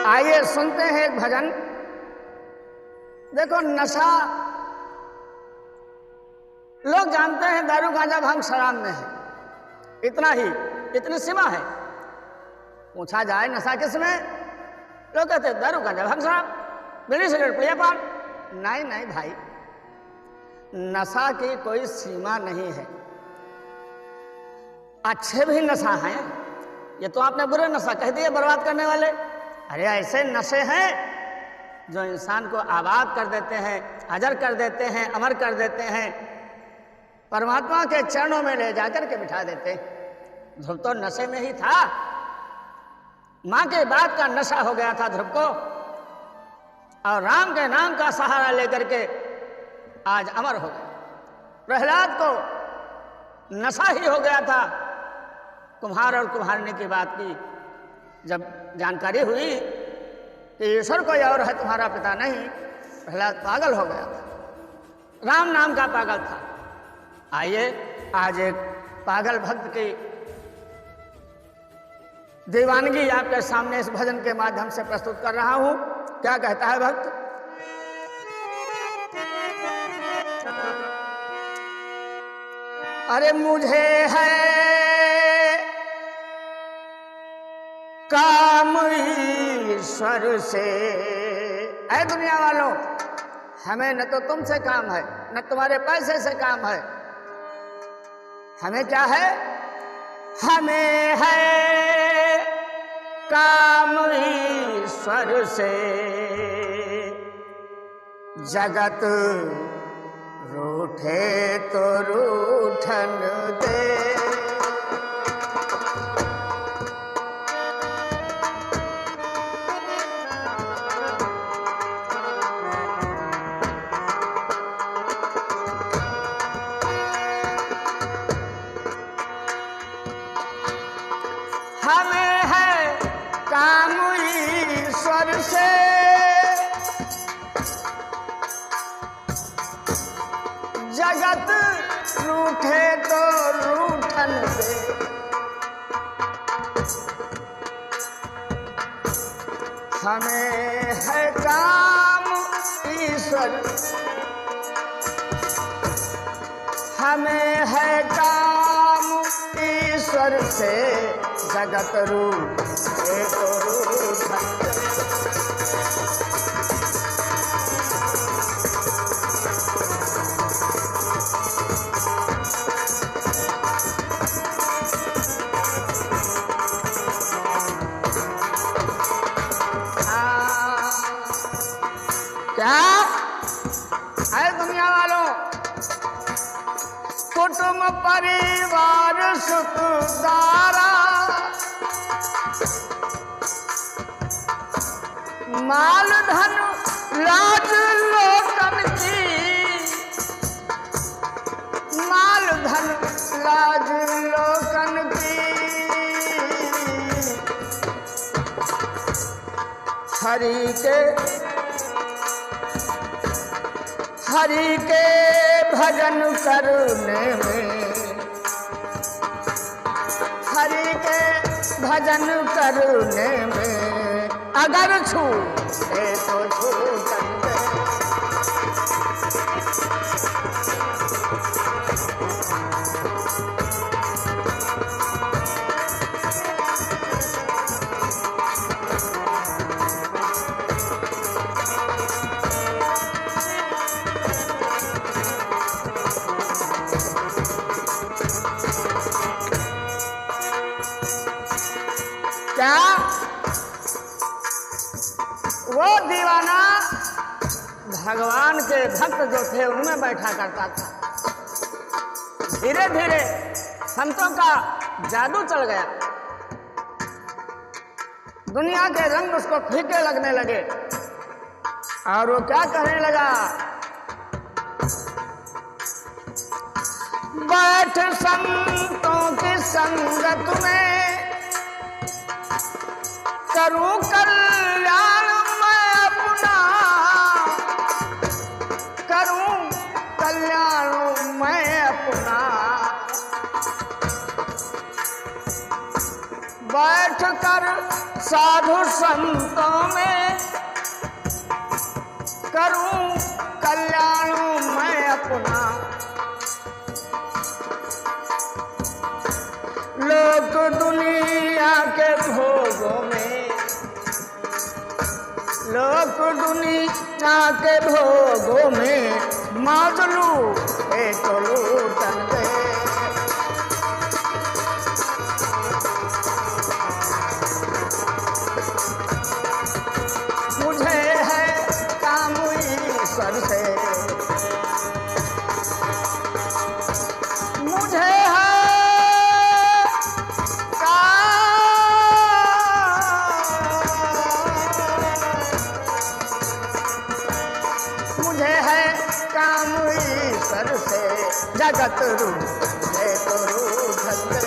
आइए सुनते हैं एक भजन। देखो, नशा लोग जानते हैं दारू गांजा भांग शराब में है, इतना ही, इतनी सीमा है। पूछा जाए नशा किस में, लोग कहते हैं दारू गांजा भांग शराब, बीड़ी सिगरेट पिए पान। नहीं नहीं भाई, नशा की कोई सीमा नहीं है। अच्छे भी नशा हैं, ये तो आपने बुरे नशा कह दिए, बर्बाद करने वाले। अरे ऐसे नशे हैं जो इंसान को आबाद कर देते हैं, अजर कर देते हैं, अमर कर देते हैं, परमात्मा के चरणों में ले जाकर के बिठा देते हैं। ध्रुव तो नशे में ही था, मां के बात का नशा हो गया था ध्रुव को, और राम के नाम का सहारा लेकर के आज अमर हो गया। प्रहलाद को नशा ही हो गया था कुम्हार और कुम्हारनी की बात की। जब जानकारी हुई कि ईश्वर कोई और है, तुम्हारा पिता नहीं, प्रहलाद पागल हो गया था, राम नाम का पागल था। आइए आज एक पागल भक्त की दीवानगी आपके सामने इस भजन के माध्यम से प्रस्तुत कर रहा हूं। क्या कहता है भक्त? अरे मुझे है काम ईश्वर से। ऐ दुनिया वालों, हमें न तो तुमसे काम है, न तुम्हारे पैसे से काम है। हमें क्या है? हमें है काम ईश्वर से। जगत रूठे तो रूठन दे, हमें है काम ईश्वर से। जगत रूठे तो रूठन दे, हमें है काम ईश्वर, हमें है काम ईश्वर से। जगत रूठे तो रूठन दे। क्या है दुनिया वालों? कुटुंब परिवार सुख दारा, माल धन लाज लोकन की, माल धन लाज लोकन की। हरि के भजन करने में, हरि के भजन करने में अगर छूटे तो छूटन दे। क्या वो दीवाना भगवान के भक्त जो थे उनमें बैठा करता था। धीरे धीरे संतों का जादू चल गया, दुनिया के रंग उसको फीके लगने लगे, और वो क्या कहने लगा? बैठ संतों की संगत में, करूं कल्याण मैं अपना, करूं कल्याण मैं अपना। बैठ कर साधु संतों में करूं कल्याण मैं अपना, लोक दुनिया के भोगों में, लोक दुनिया के भोगों में मौज लूटे तो लूटन दे। मुझे है काम ईश्वर से, मुझे है काम ईश्वर से, जगत रूठे तो रूठन दे।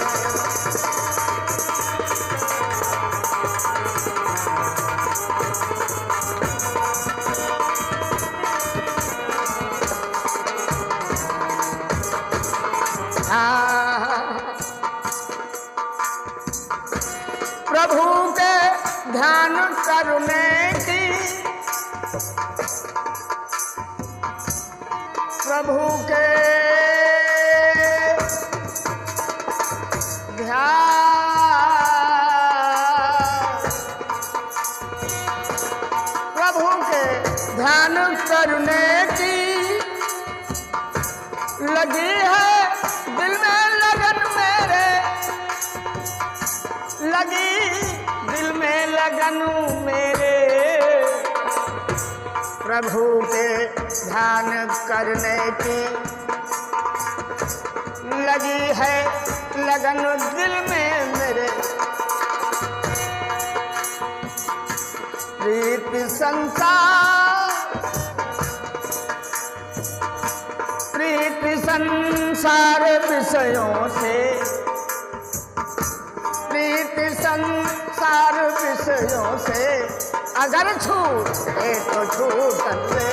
प्रभु के ध्यान करने की, प्रभु के ध्यान, प्रभु के ध्यान करने की लगी है दिल में लगन मेरे, लगी दिल में लगन मेरे। प्रभु के ध्यान करने की लगी है लगन दिल में मेरे। प्रीति संसार, प्रीति संसार विषयों से, प्रीति संसार विषयों से अगर छूटे तो छूटन दे।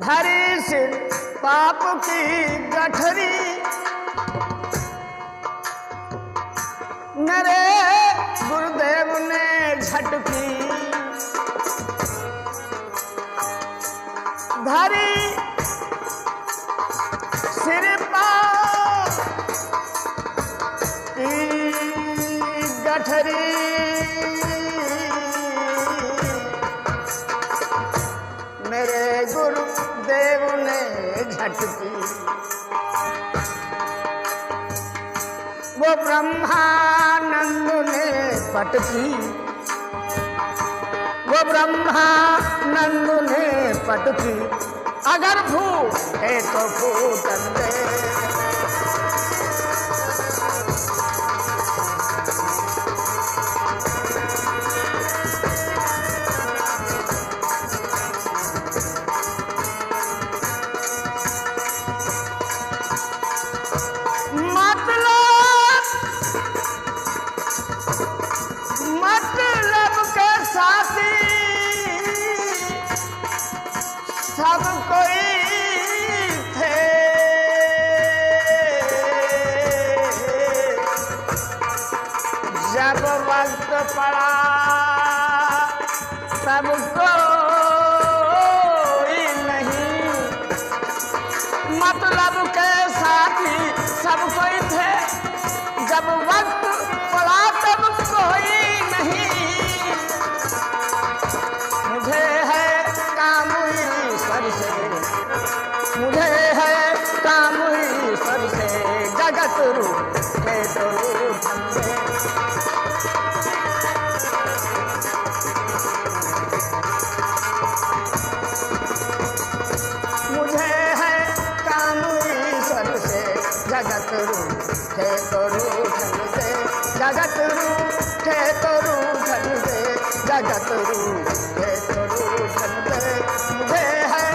धरी सिर पाप की गठरी, मेरे गुरुदेव ने झटकी। धरी सिर पाप की गठरी, मेरे गुरुदेव ने झटकी। वो ब्रह्मानंद ने पटकी, वो ब्रह्मानंद ने पटकी। अगर फूटे तो फूटन दे। मतलब के साथी सब कोई थे, जब वक्त पड़ा तब कोई नहीं। मतलब के साथी सब कोई थे, जब वक्त पड़ा तब कोई नहीं। मुझे है काम ईश्वर से, मुझे है काम ईश्वर से, जगत रूठे तो रूठन दे। मुझे है काम जगत रूठे तो रूठन दे, जगत रूठे तो रूठन दे, मुझे है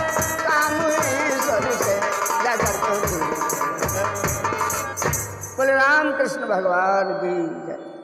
काम ईश्वर से जगत रूठे। बोले राम कृष्ण भगवान की जय।